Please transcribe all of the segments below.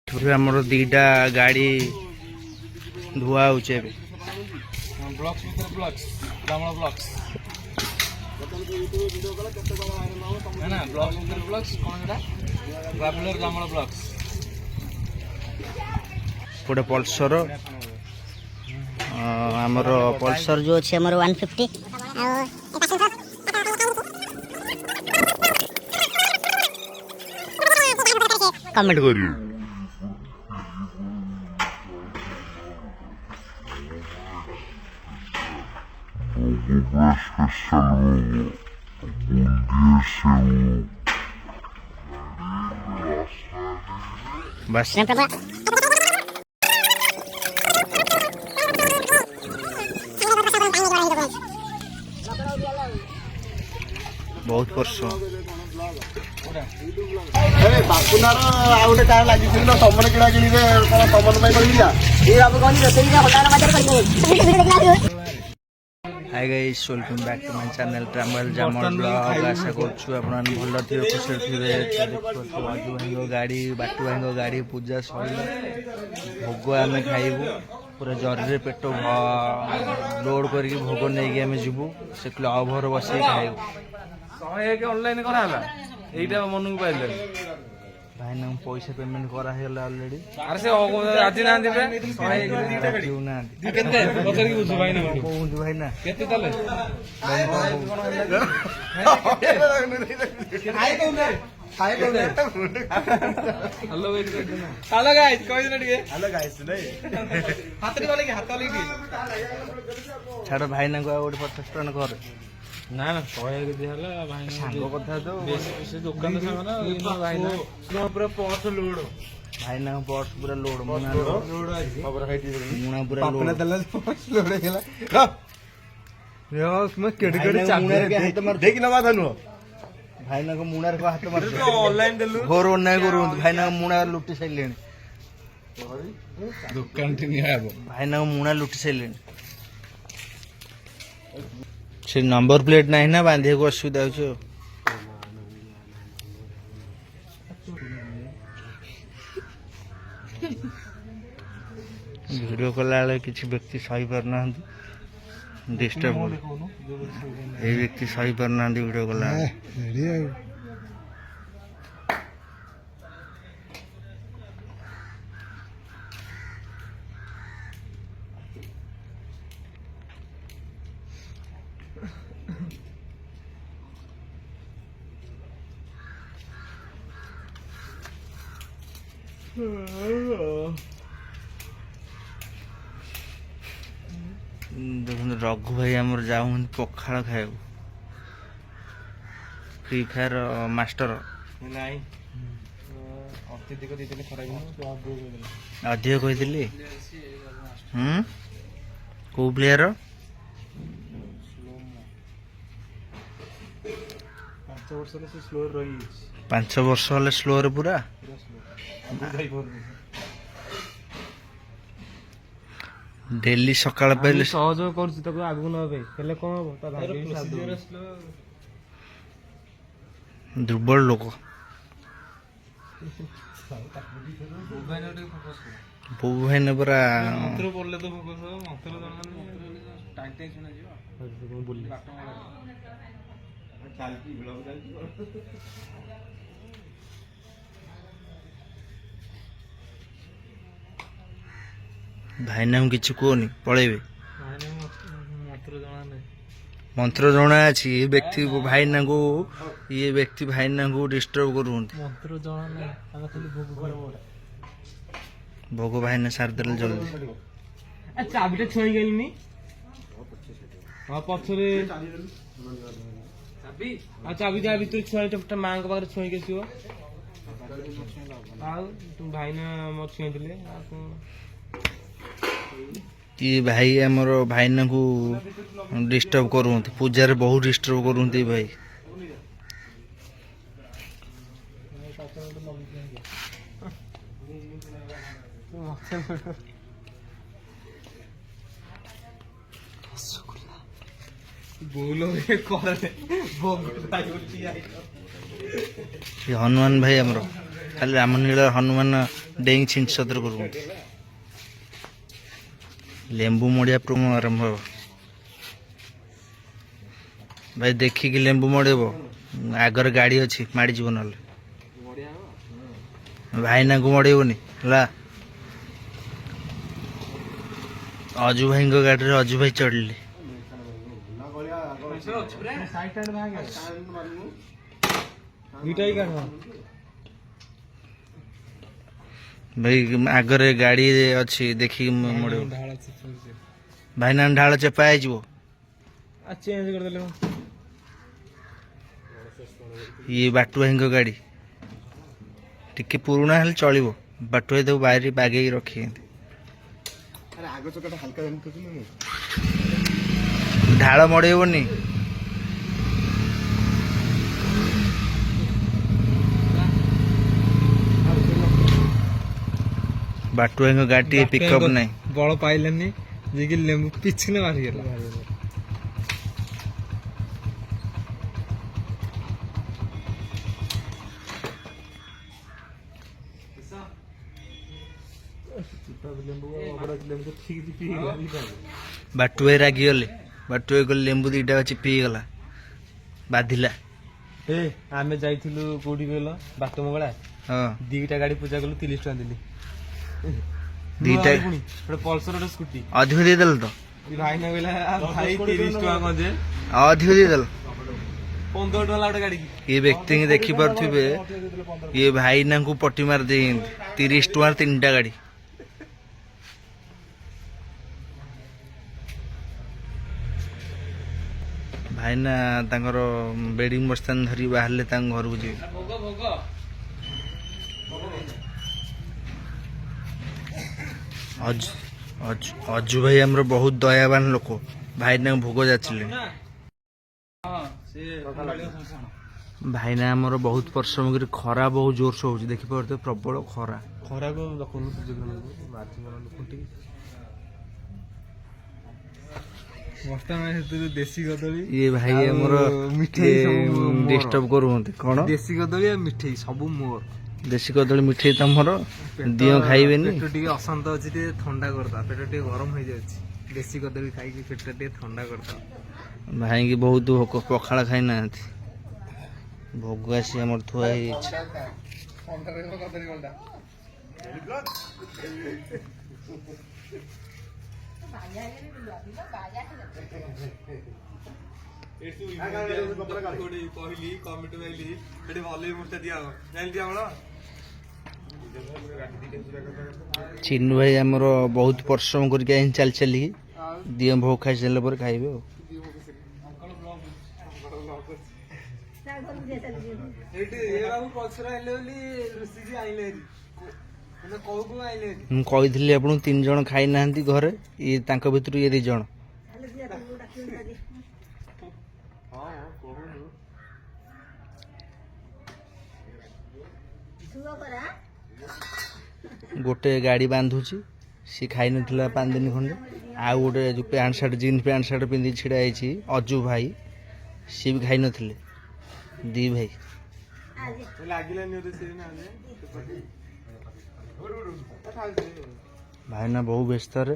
आमर दीटा गाड़ी धुआ होचे ब्लॉक्स ब्लॉक्स ब्राह्मण ब्लॉक्स है ना ब्लॉक्स ब्लॉक्स कौन सा ट्रैवलर ब्राह्मण ब्लॉक्स गोटे पल्सर आमर पल्सर जो अच्छे हमर 150 कमेंट करियो बस बहुत वर्ष बापुनार आउ गोटे कार लगी तमन किଣା किणवे तमन hi guys welcome back to my channel travel जामल ब्लॉग आशा करछु आपन भल थिबे खुशी थिबे देखो बाजू भाईगो गाड़ी बाटू भाईगो गाड़ी पूजा सइला भोग आमे खाइबू पूरा जरी पेट लोड करके भोग नहीं आम जीवु से क्लब घर बस खाइबू 101 ऑनलाइन करा हला एटा मन को पाइले भाई ना पैसा पेमेंट करा हेला ऑलरेडी अरे से राजी ना दिबे 101 क्यों ना केते पतर की बुझ भाई ना कोन भाई ना केते तले हेलो गाइस कोइ दिन टिके हेलो गाइस नहीं हातरी वाले के हाथ वाले के छाड़ भाई ना को गोटे 50 टन कर ना ना 101 दिया हला भाई ना सांगो कथा तो बेसी बेसी दुकान तो सांग ना इनो भाई ना पूरा पर्स लोड भाई ना पर्स पूरा लोड मुना लोड आछि खबर है टी मुना पूरा अपने लोड दल लोड गेला यो मैं केड़ केड़ मुना के हाथ मार देख ना माथा नु भाई ना को मुनार को हाथ मार तो ऑनलाइन देलु घोर अन्याय करू भाई ना मुना लुटी साइलेन दुकान टी नहीं आबो भाई ना मुना लुटी साइलेन से नंबर प्लेट नहीं ना बांधे को असुविधा हो वीडियो कला किसी व्यक्ति सही पारना डिस्टर्ब ये व्यक्ति सही पारना वीडियो कला देखो रघु भाई आमर जाऊँ पखाड़ खाऊ फ्री फायर मास्टर नहीं अत्यधिक देते खराब अधिक कही कौ प्लेयर 5 वर्ष से स्लो रही 5 वर्ष हेल्ले स्लो रे पूरा डेली सकाळ पहले सहयोग करूची ताको आगु न होबे हेले कोन हो ता भाग्य साथ दुर्बल लोक बो भाई ने पूरा मंत्र बोलले तो फोकस हो मंत्र जन टाइम टाइम सुना जीवा बोलले चालती ब्लॉग चालती भाई ना किसी कहनी पलैबे मंत्र मंत्र जना नहीं जना अच्छी ये व्यक्ति भाई ना को ये व्यक्ति भाई ना को डिस्टर्ब करूँ मंत्र जना नहीं आगे खाली भोग कर भोग भाई ने सार देले जल्दी आ चाबीटा छई गेलनी हां पछरे चाबी आ चाबी जा भीतर छई टपटा मांग पाकर छई गेसियो आ तुम भाई ना मो छई दिले आ ये भाई आमर भाई ना को डिस्टर्ब करूँ पूजा बहुत डिस्टर्ब करूँ भाई बोलो ये करे हनुमान भाई आमर ଖାଲି ରାମନୀଳ ହନୁମାନ ଡେଇଁ ଛିଞ୍ଚ ସତ୍ର କରୁଛନ୍ତି। ଲେମ୍ବୁ ମଡ଼ିଆ ପ୍ରୋମୋ ଆରମ୍ଭ ହେବ। ଭାଇ ଦେଖିକି ଲେମ୍ବୁ ମଡ଼େଇବ, ଆଗରେ ଗାଡ଼ି ଅଛି ମାଡ଼ିଯିବ ନହେଲେ। ଭାଇନାଙ୍କୁ ମଡ଼େଇବନି ହେଲା। ଅଜୁ ଭାଇଙ୍କ ଗାଡ଼ିରେ ଅଜୁ ଭାଇ ଚଢ଼ିଲେ। ଭାଇ ଆଗରେ ଗାଡ଼ି ଅଛି ଦେଖିକି ମଡ଼େଇବ। ଭାଇନା ଢାଳ ଚେପା ହେଇଯିବ। ଇଏ ବାଟୁ ଭାଇଙ୍କ ଗାଡ଼ି ଟିକେ ପୁରୁଣା ହେଲେ ଚଳିବ। ବାଟୁ ଭାଇ ତାକୁ ବାହାରି ବାଗେଇକି ରଖିଛନ୍ତି। ଢାଳ ମଡ଼େଇବନି। ବାଟୁ ଭାଇଙ୍କ ଗାଡ଼ି ଟିକେ ପିକଅପ୍ ନାହିଁ। ବଳ ପାଇଲେନି ଯେ ଲେମ୍ବୁ ପିଛିନେ ମାରିଗଲା। ବାଟୁ ଭାଇ ରାଗିଗଲେ। ବାଟୁ ଭାଇ କହିଲେ ଲେମ୍ବୁ ଦିଟା ଚିପି ହେଇଗଲା, ବାଧିଲା। ଆମେ ଯାଇଥିଲୁ କୋଉଠି କହିଲ ବାଟ ମଙ୍ଗଳା। ହଁ ଦିଟା ଗାଡି ପୂଜା କଲୁ 30 ଟଙ୍କା ଦେଲି। ଦିଟା ଗୋଟେ ପଲସର ଗୋଟେ ସ୍କୁଟି। ଅଧିକ ଦେଇଦେଲ ତ। ଭାଇନା କହିଲା ଭାଇ 30 ଟଙ୍କା କଣ ଯେ ଅଧିକ ଦେଇଦେଲ। 15 ଟଙ୍କା ଗୋଟେ ଗାଡି। ଏ ବ୍ୟକ୍ତିଙ୍କୁ ଦେଖିପାରୁଥିବେ, ଇଏ ଭାଇନାଙ୍କୁ ପଟି ମାରି ଦେଇଛନ୍ତି। 30 ଟଙ୍କାର 3ଟା ଗାଡ଼ି। ଭାଇନା ତାଙ୍କର ବେଡ଼ିଂ ବସ୍ତାନ ଧରି ବାହାରିଲେ ତାଙ୍କ ଘରକୁ ଯିବେ। ଅଜୁ ଭାଇ ଆମର ବହୁତ ଦୟାବାନ ଲୋକ। ଭାଇନାଙ୍କୁ ଭୋଗ ଯାଚିଲେ। ଭାଇନା ଆମର ବହୁତ ପରିଶ୍ରମ କରି, ଖରା ବହୁତ ଜୋରସେ ହଉଛି ଦେଖିପାରୁଥିବେ, ପ୍ରବଳ ଖରା। ଖରାକୁ ଦେଶୀ କଦଳୀ। ଇଏ ଭାଇ ଆମର ଡିଷ୍ଟର୍ବ କରୁଛନ୍ତି। କଣ ଦେଶୀ କଦଳୀ ଆଉ ମିଠେଇ ସବୁ ମୋର। ଦେଶୀ କଦଳୀ ମିଠେଇ ତମର ଦିଅ ଖାଇବେନି। ପେଟ ଟିକେ ଅଶାନ୍ତ ଅଛି, ଟିକେ ଥଣ୍ଡା କରିଦବା। ପେଟ ଟିକେ ଗରମ ହେଇଯାଉଛି। ଦେଶୀ କଦଳୀ ଖାଇକି ପେଟ ଟିକେ ଥଣ୍ଡା କରିଦବା। ଭାଇକି ବହୁତ ଭୋକ, ପଖାଳ ଖାଇନାହାନ୍ତି। ଭୋଗ ଆସି ଆମର ଥୁଆ ହେଇଯାଇଛି। ଚିନୁ ଭାଇ ଆମର ବହୁତ ପରିଶ୍ରମ କରିକି ଆସି ଚାଲି ଚାଲିକି ଦିଅ ଭୋଗ ଖାଇସାରିଲା ପରେ ଖାଇବେ ଆଉ। ମୁଁ କହିଥିଲି ଆପଣଙ୍କୁ 3 ଜଣ ଖାଇନାହାନ୍ତି ଘରେ, ଇଏ ତାଙ୍କ ଭିତରୁ ଇଏ 2 ଜଣ। ଗୋଟେ ଗାଡ଼ି ବାନ୍ଧୁଛି, ସିଏ ଖାଇନଥିଲା 5 ଦିନ ଖଣ୍ଡେ। ଆଉ ଗୋଟେ ଯେଉଁ pant shirt jeans pant shirt ପିନ୍ଧି ଛିଡ଼ା ହେଇଛି ଅଜୁ ଭାଇ, ସିଏ ବି ଖାଇନଥିଲେ। 2 ଭାଇ। ଭାଇନା ବହୁ ବ୍ୟସ୍ତରେ,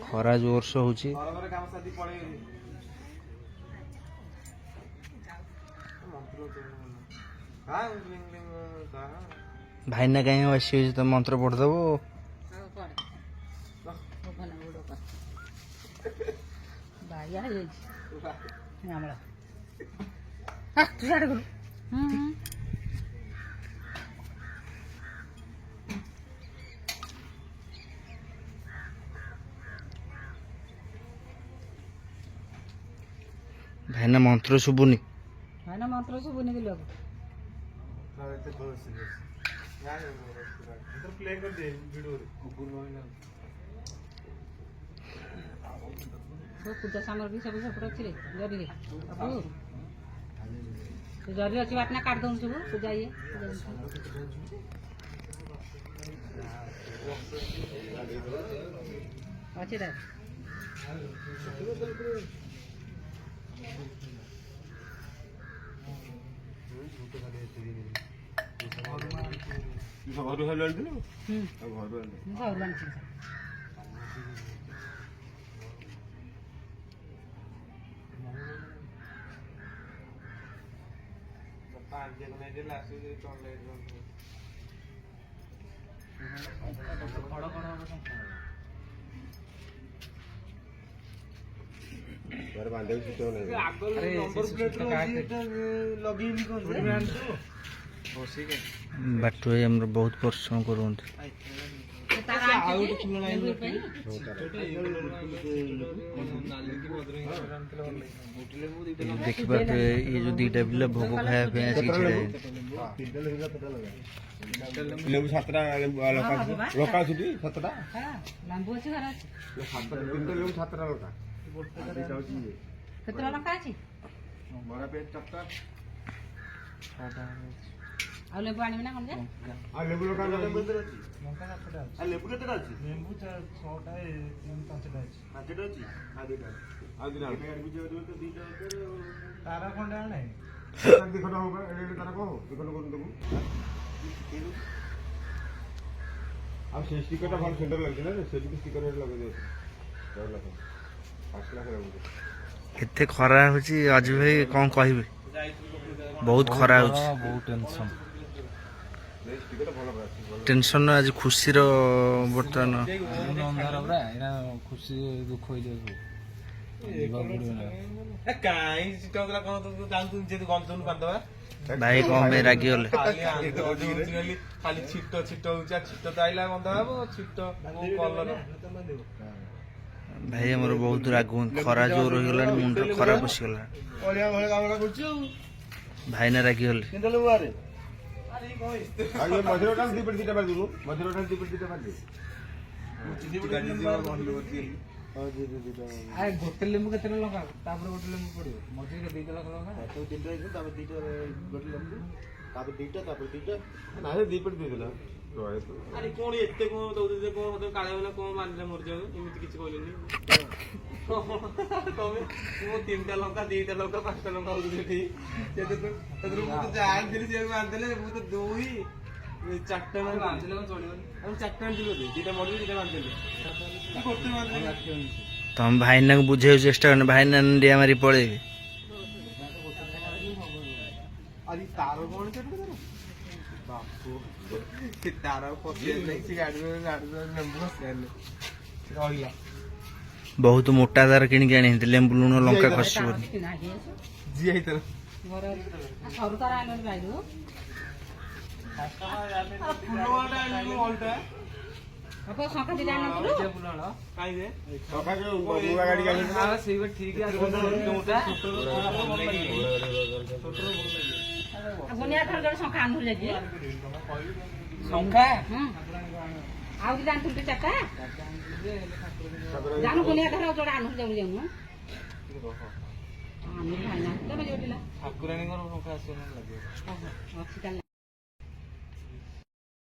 ଖରା ଜୋରସେ ହଉଛି। ଭାଇନା କାହିଁ ଆସିବେ, ତ ମନ୍ତ୍ର ପଢିଦବ। ଭାଇନା ମନ୍ତ୍ର ଶୁଭୁନି। ପୂଜା ସାମଗ୍ରୀ ସବୁ ସେପଟେ ଅଛି ଜରିରେ। ଜରି ଅଛି ବାଟନା କାଟି ଦଉଛୁ ସବୁ ପୂଜା ଇଏ ଅଛି ତା ଘରୁ ହେଲେ ଆଣିଥିଲୁ ହୁଁ ଆଉ ଘରୁ ଆଣିଥିଲୁ ମୁଁ ଘରୁ ଆଣିଥିଲି ଘରେ ବାନ୍ଧିବାକୁ ଶୀତ ନାହିଁ ବାଟୁ ଭାଇ ଆମର ବହୁତ ପରିଶ୍ରମ କରନ୍ତି। ତାର ଆଣିଛି ଲେମ୍ବୁ ପାଇଁ ଦେଖିପାରୁଥିବେ ଇଏ ଯୋଉ ଦିଟା ପିଲା ଭୋଗ ଖାଇବା ପାଇଁ ଆସିକି ଛିଡ଼ା ହେଇଛନ୍ତି। ଲେମ୍ବୁ 7ଟା ଲଙ୍କା ଅଛି 7ଟା ଲେମ୍ବୁ ଅଛି ଘର ଅଛି 7ଟା ଲେମ୍ବୁ 7ଟା ଲଙ୍କା କେତେଟା ଲଙ୍କା ଅଛି ବରା ପିଆଜ 4ଟା ଆଉ ଲେମ୍ବୁ ଆଣିବି ନା କଣ ଯେ ଆଉ ଲେମ୍ବୁ ଲଙ୍କା ଲେମ୍ବୁ ଅଛି ଆଉ ଲେମ୍ବୁ କେତେଟା ଅଛି ଲେମ୍ବୁ 6ଟା 5ଟା ଅଛି 5ଟା ଅଛି ଆଉ 2ଟା ଆଉ 2ଟା ତାରା ଖଣ୍ଡେ ଆଣେ ଦିଖଣ୍ଡ ହବ ଏଡେ ତାର କହ ଦିଖଣ୍ଡ କରି ଦେବୁ ଆଉ ସେ ଷ୍ଟିକରଟା ଭଲ ସୁନ୍ଦର ଲାଗୁଛି ନା ସେଠି ଷ୍ଟିକର ଲଗେଇ ଦେଉଛି 10 ଲାଖ 5 ଲାଖ ଲାଗୁଛି ଏତେ ଖରା ହଉଛି ଅଜୁ ଭାଇ କଣ କହିବେ? ବହୁତ ଖରା ହଉଛି। ବହୁତ ଟେନସନ ଷ୍ଟିକରଟା ଭଲ ଲାଗୁଛି ଟେନସନ ଆଜି ଖୁସିର ବର୍ତ୍ତମାନ ଅନ୍ଧାର ପୁରା ଏଇନା ଖୁସି ଦୁଃଖ ହେଇଯାଉଛି କାଇଁ ଚିଟକଲା କଣ ତୁ ଜାଣୁଛୁ ଯେମିତି ଗନ୍ଧନୁ କାନ୍ଦବା ଭାଇ କଣ ପାଇଁ ରାଗିଗଲେ? ଖାଲି ଛିଟ ଛିଟ ହଉଛି ଛିଟ ତ ଆଇଲା ଗନ୍ଧ ହବ ଛିଟ କଲର ଭାଇ ଆମର ବହୁତ ରାଗୁଛନ୍ତି। ଖରା ଜୋର ହେଇଗଲାଣି, ମୁଣ୍ଡରେ ଖରା ପଶିଗଲାଣି। ଅଳିଆ ଭଳିଆ କାମଟା କରୁଛି ଆଉ ଭାଇନା ରାଗିଗଲେ। କିന്തଲେ ବାରେ ଆଉ ଏ ମଝିରଟା ଦିପଟ ଦିଟା ମାରି ଦେବୁ ମଝିରଟା ଦିପଟ ଦିଟା ମାରି ଦେ ଗୋଟେ ଲେମ୍ବୁ କେତେ ଲଙ୍କା ତାପରେ ଗୋଟେ ଲେମ୍ବୁ ପଡିବ ମଝିରେ 2ଟା ଲଙ୍କା ତିନିଟା ହେଇଯିବ ତାପରେ ଦିଟା ଗୋଟେ ଲେମ୍ବୁ ତାପରେ ଦିଟା ନାଇଁ ଦିପଟ ଦେଇଦେଲା ଆରେ କଣ ଏତେ କଣ ଦଉଛନ୍ତି କଣ ମତେ କାଳେ ବେলা କଣ ମାନିଲେ ମରିଯାଉ ଏମିତି କିଛି କହିଲେନି ତମେ ମୁଁ 3ଟା ଲଙ୍କା 2ଟା ଲଙ୍କା 5ଟା ଲଙ୍କା ହଉଛି ଏଠି ସେଥିରୁ ମୁଁ ତ ଜାଣିଥିଲି ସେ ବାନ୍ଧିଦେଲେ ମୁଁ ତ 4ଟା ବାନ୍ଧିଲେ କଣ ଚଳିବନି ଆଉ 4ଟା ଆଣିଥିଲି ବୋଧେ 2ଟା ମରିବ 2ଟା ବାନ୍ଧିଦେଲେ ଗୋଟେ ବାନ୍ଧିଦେଲେ ତମ ଭାଇନାଙ୍କୁ ବୁଝେଇବାକୁ ଚେଷ୍ଟା କର, ଭାଇନା ଡିଆ ମାରି ପଳେଇବେ। ଆରେ ତାର କଣ ବାପୁ ସେ ତାର ପଶିଆରେ ନାହିଁ ସେ ଗାଡିରେ ଲେମ୍ବୁ ବସିଆରେ ରହିଲା ବହୁତ ମୋଟା ତାର କିଣିକି ଆଣିଛନ୍ତି, ଲେମ୍ବୁ ଲୁଣ ଲଙ୍କା ଖସିବନି। କିଣା ହେଇଯାଇଛି ଯିଏ ହେଇଥିଲା ଘର ସରୁ ତାର ଆଣିଲନି ବାଇରୁ ଫୁଲଟା ଆଣିଲୁ ଅଲଟା ବାପା ଶଙ୍ଖା ଦିଟା ଆଣିନଥିଲୁ ଫୁଲଟା କାହିଁକି ସକାଳେ ବୁଆ ଗାଡି ଗାଡି ସେଇ ଠିକ ଗୁନିଆ ଥର ଜଣେ ଶଙ୍ଖା ଆଣିଥିଲୁ ଯାଇକି ଶଙ୍ଖା ଆଉ ଦିଟା ଆଣିଥିଲୁ 4ଟା ଜାଣୁ ଗୁନିଆ ଥର ଯୋଉଟା ଆଣିଥିଲୁ ଯାଉନୁ ଯାଉନୁ ଆଣିଲି ଭାଇନା ତମେ ଯୋଉଠିଲା ଠାକୁରାଣୀଙ୍କର ଶଙ୍ଖା ଆସିବ ଲାଗିବ ଅଛି ତାହେଲେ